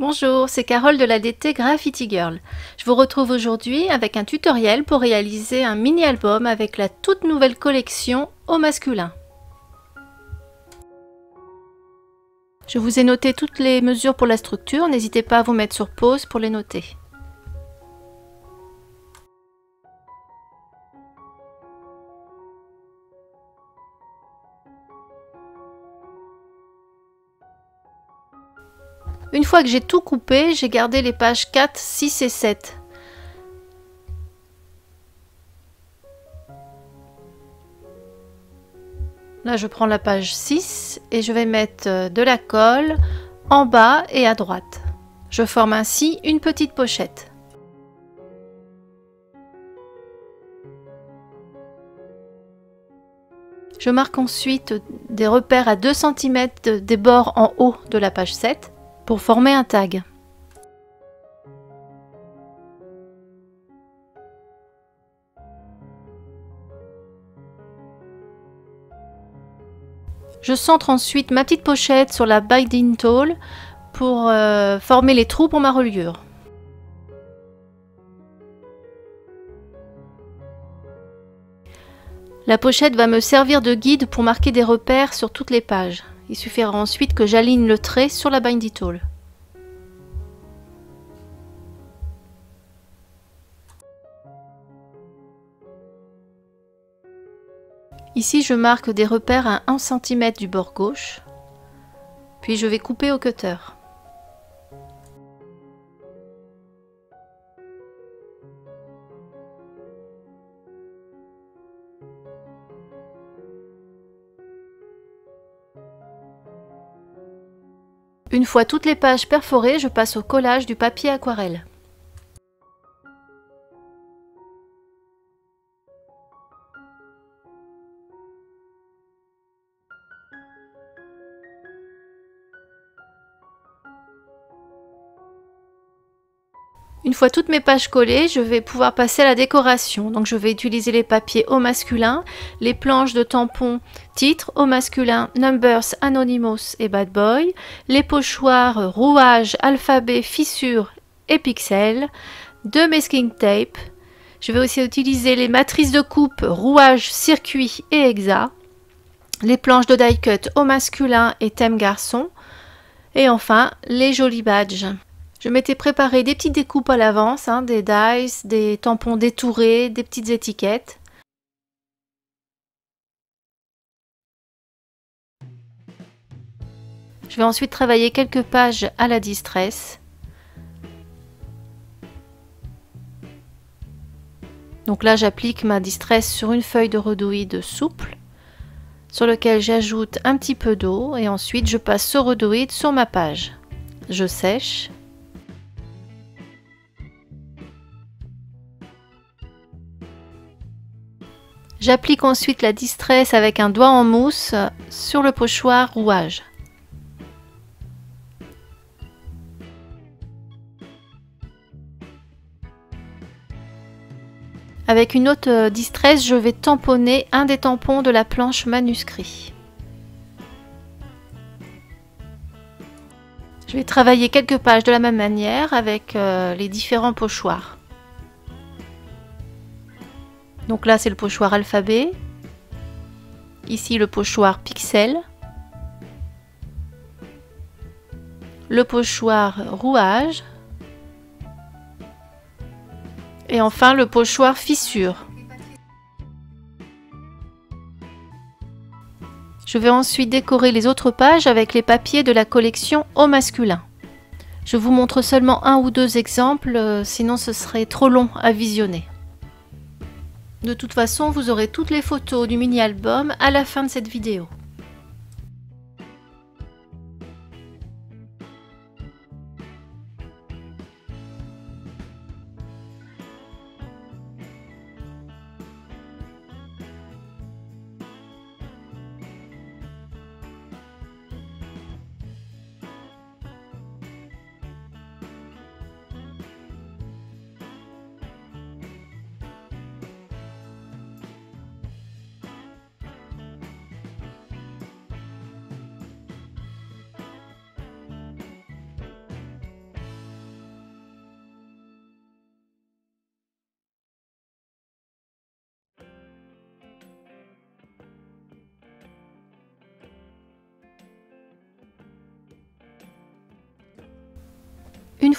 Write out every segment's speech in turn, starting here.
Bonjour, c'est Carole de la DT Graffiti Girl. Je vous retrouve aujourd'hui avec un tutoriel pour réaliser un mini-album avec la toute nouvelle collection au masculin. Je vous ai noté toutes les mesures pour la structure, n'hésitez pas à vous mettre sur pause pour les noter. Une fois que j'ai tout coupé, j'ai gardé les pages 4, 6 et 7. Là, je prends la page 6 et je vais mettre de la colle en bas et à droite. Je forme ainsi une petite pochette. Je marque ensuite des repères à 2 cm des bords en haut de la page 7 pour former un tag. Je centre ensuite ma petite pochette sur la binding tool pour former les trous pour ma reliure. La pochette va me servir de guide pour marquer des repères sur toutes les pages. Il suffira ensuite que j'aligne le trait sur la binding tool. Ici, je marque des repères à 1 cm du bord gauche, puis je vais couper au cutter. Une fois toutes les pages perforées, je passe au collage du papier aquarelle. Une fois toutes mes pages collées, je vais pouvoir passer à la décoration. Donc je vais utiliser les papiers au masculin, les planches de tampons titres au masculin, Numbers, Anonymous et Bad Boy, les pochoirs, rouages, alphabet, fissures et pixels, 2 masking tape. Je vais aussi utiliser les matrices de coupe, rouages, circuit et hexa, les planches de die cut au masculin et thème garçon, et enfin les jolis badges. Je m'étais préparé des petites découpes à l'avance, des dies, des tampons détourés, des petites étiquettes. Je vais ensuite travailler quelques pages à la distress. Donc là, j'applique ma distress sur une feuille de rhodoïde souple, sur lequel j'ajoute un petit peu d'eau et ensuite je passe ce rhodoïde sur ma page. Je sèche. J'applique ensuite la distress avec un doigt en mousse sur le pochoir rouage. Avec une autre distress, je vais tamponner un des tampons de la planche manuscrit. Je vais travailler quelques pages de la même manière avec les différents pochoirs. Donc là, c'est le pochoir alphabet. Ici, le pochoir pixel. Le pochoir rouage. Et enfin, le pochoir fissure. Je vais ensuite décorer les autres pages avec les papiers de la collection au masculin. Je vous montre seulement 1 ou 2 exemples, sinon ce serait trop long à visionner. De toute façon, vous aurez toutes les photos du mini-album à la fin de cette vidéo.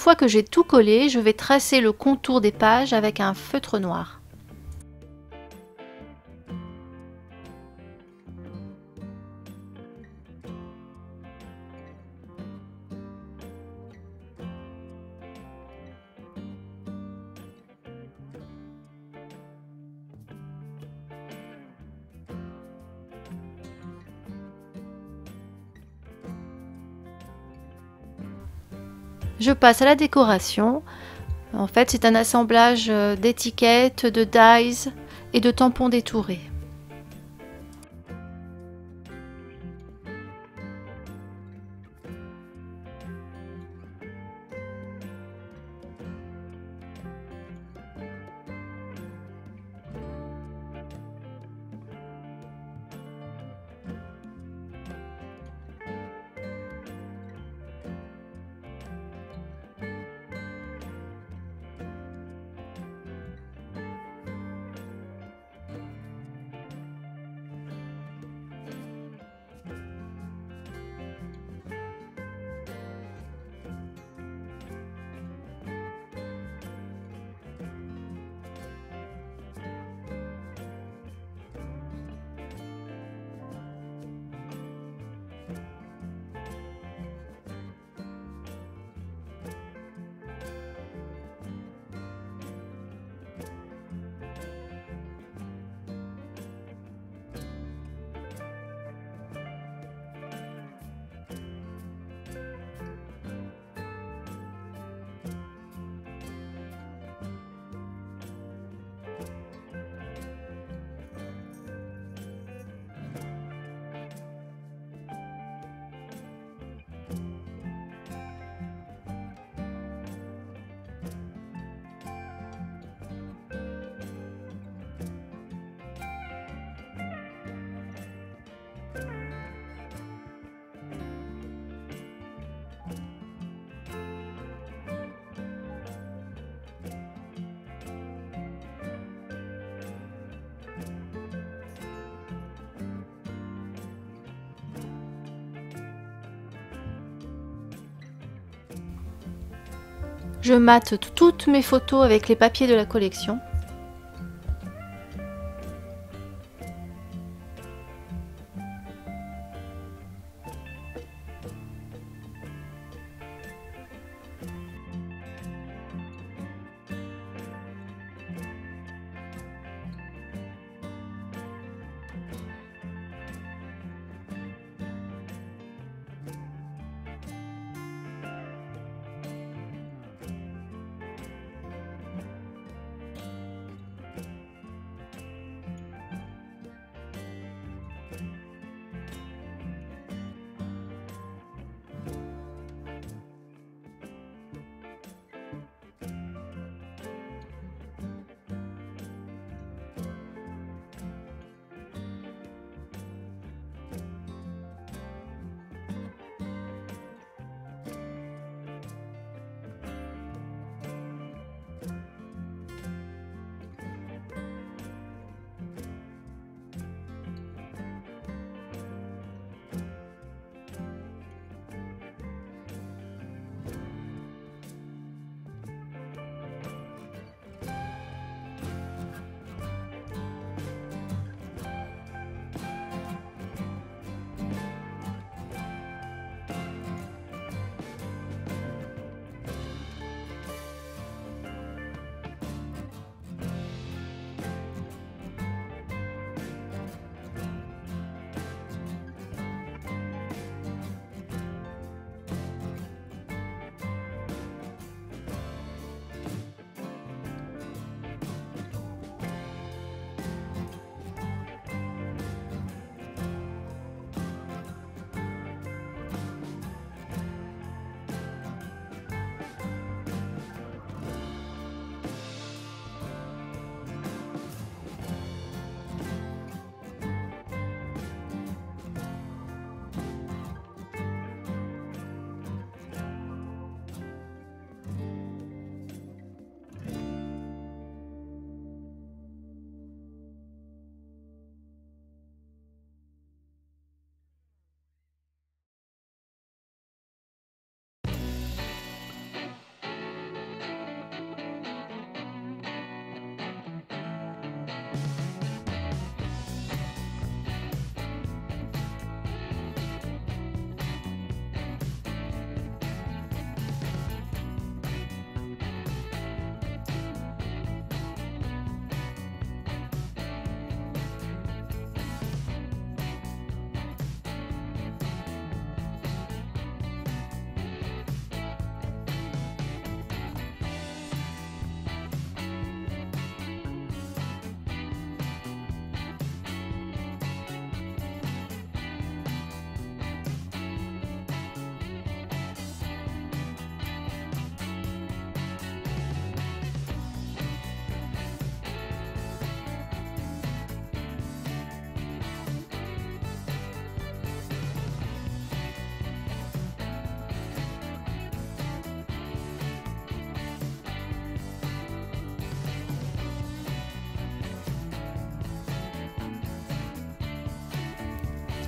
fois que j'ai tout collé, je vais tracer le contour des pages avec un feutre noir. Je passe à la décoration. En fait, c'est un assemblage d'étiquettes, de dies et de tampons détourés. Je mate toutes mes photos avec les papiers de la collection.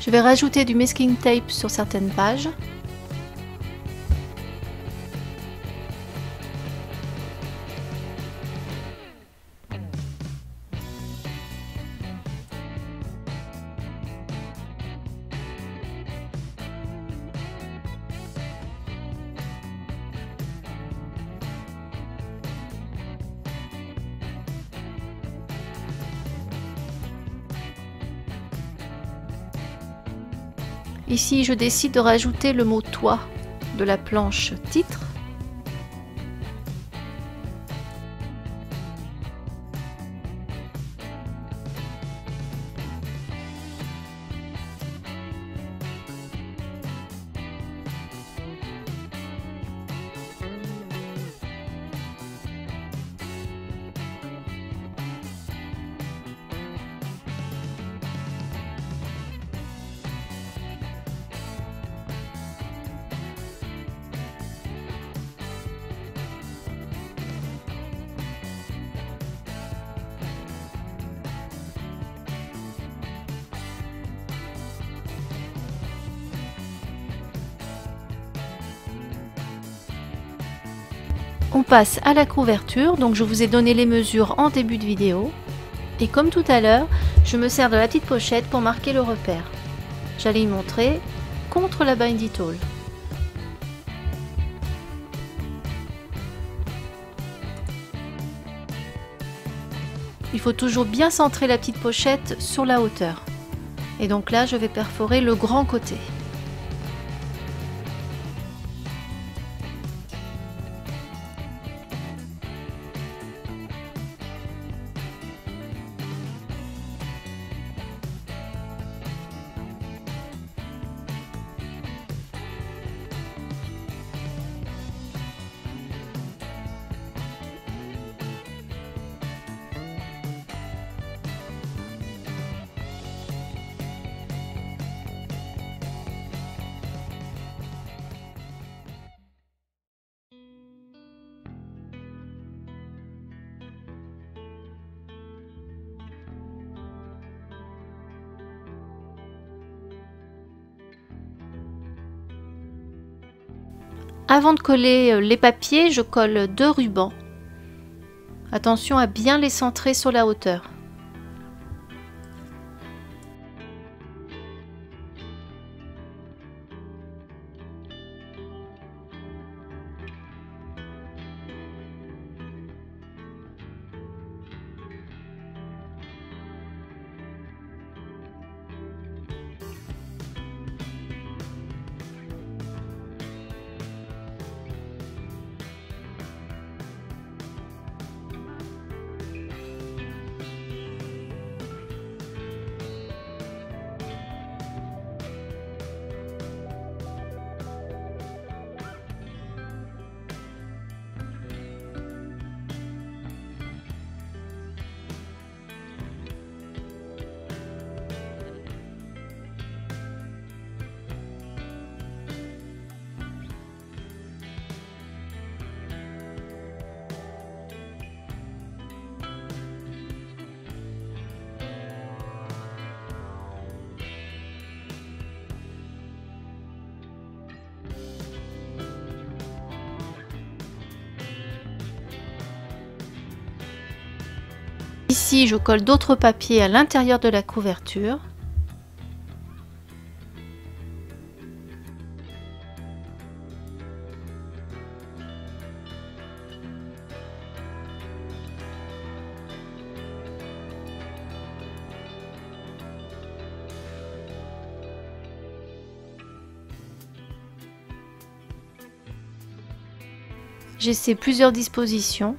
Je vais rajouter du masking tape sur certaines pages. Ici, je décide de rajouter le mot toit de la planche titre. On passe à la couverture, donc je vous ai donné les mesures en début de vidéo. Et comme tout à l'heure, je me sers de la petite pochette pour marquer le repère. J'allais y montrer contre la Bindy Tall. Il faut toujours bien centrer la petite pochette sur la hauteur. Et donc là, je vais perforer le grand côté. Avant de coller les papiers, je colle 2 rubans. Attention à bien les centrer sur la hauteur. Ici, je colle d'autres papiers à l'intérieur de la couverture. J'essaie plusieurs dispositions.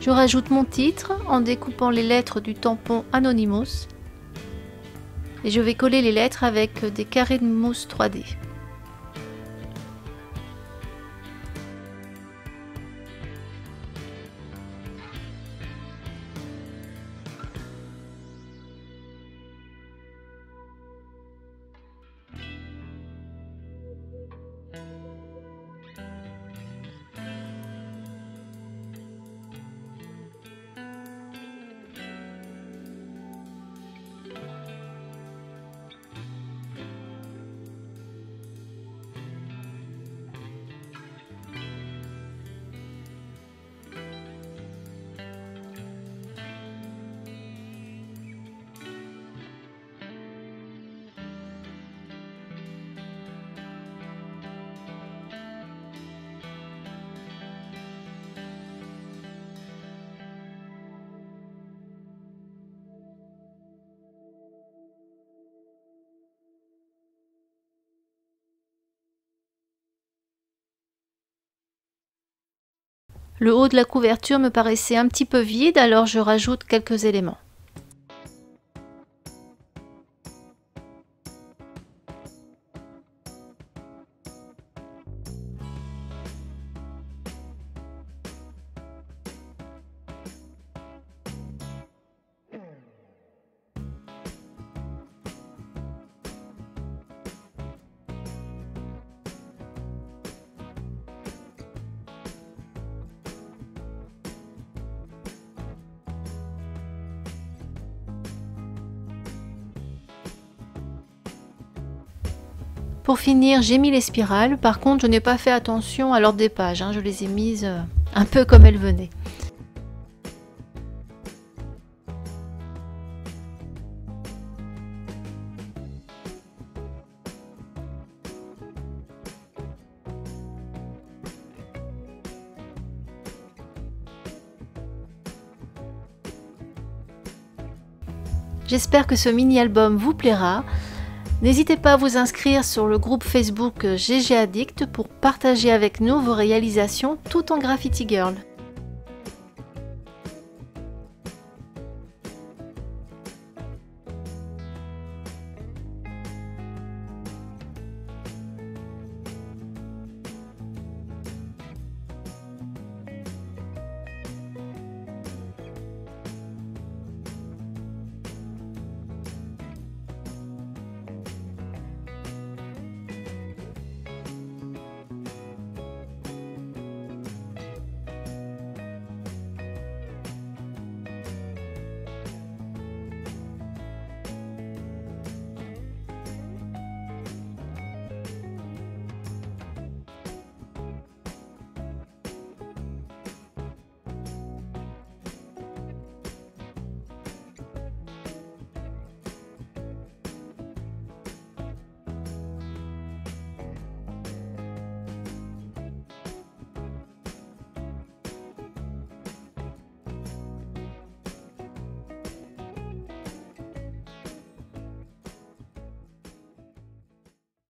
Je rajoute mon titre en découpant les lettres du tampon Anonymous. Et je vais coller les lettres avec des carrés de mousse 3D. Le haut de la couverture me paraissait un petit peu vide, alors je rajoute quelques éléments. Pour finir, j'ai mis les spirales. Par contre, je n'ai pas fait attention à l'ordre des pages. Je les ai mises un peu comme elles venaient. J'espère que ce mini-album vous plaira. N'hésitez pas à vous inscrire sur le groupe Facebook GG Addict pour partager avec nous vos réalisations tout en Graffiti Girl.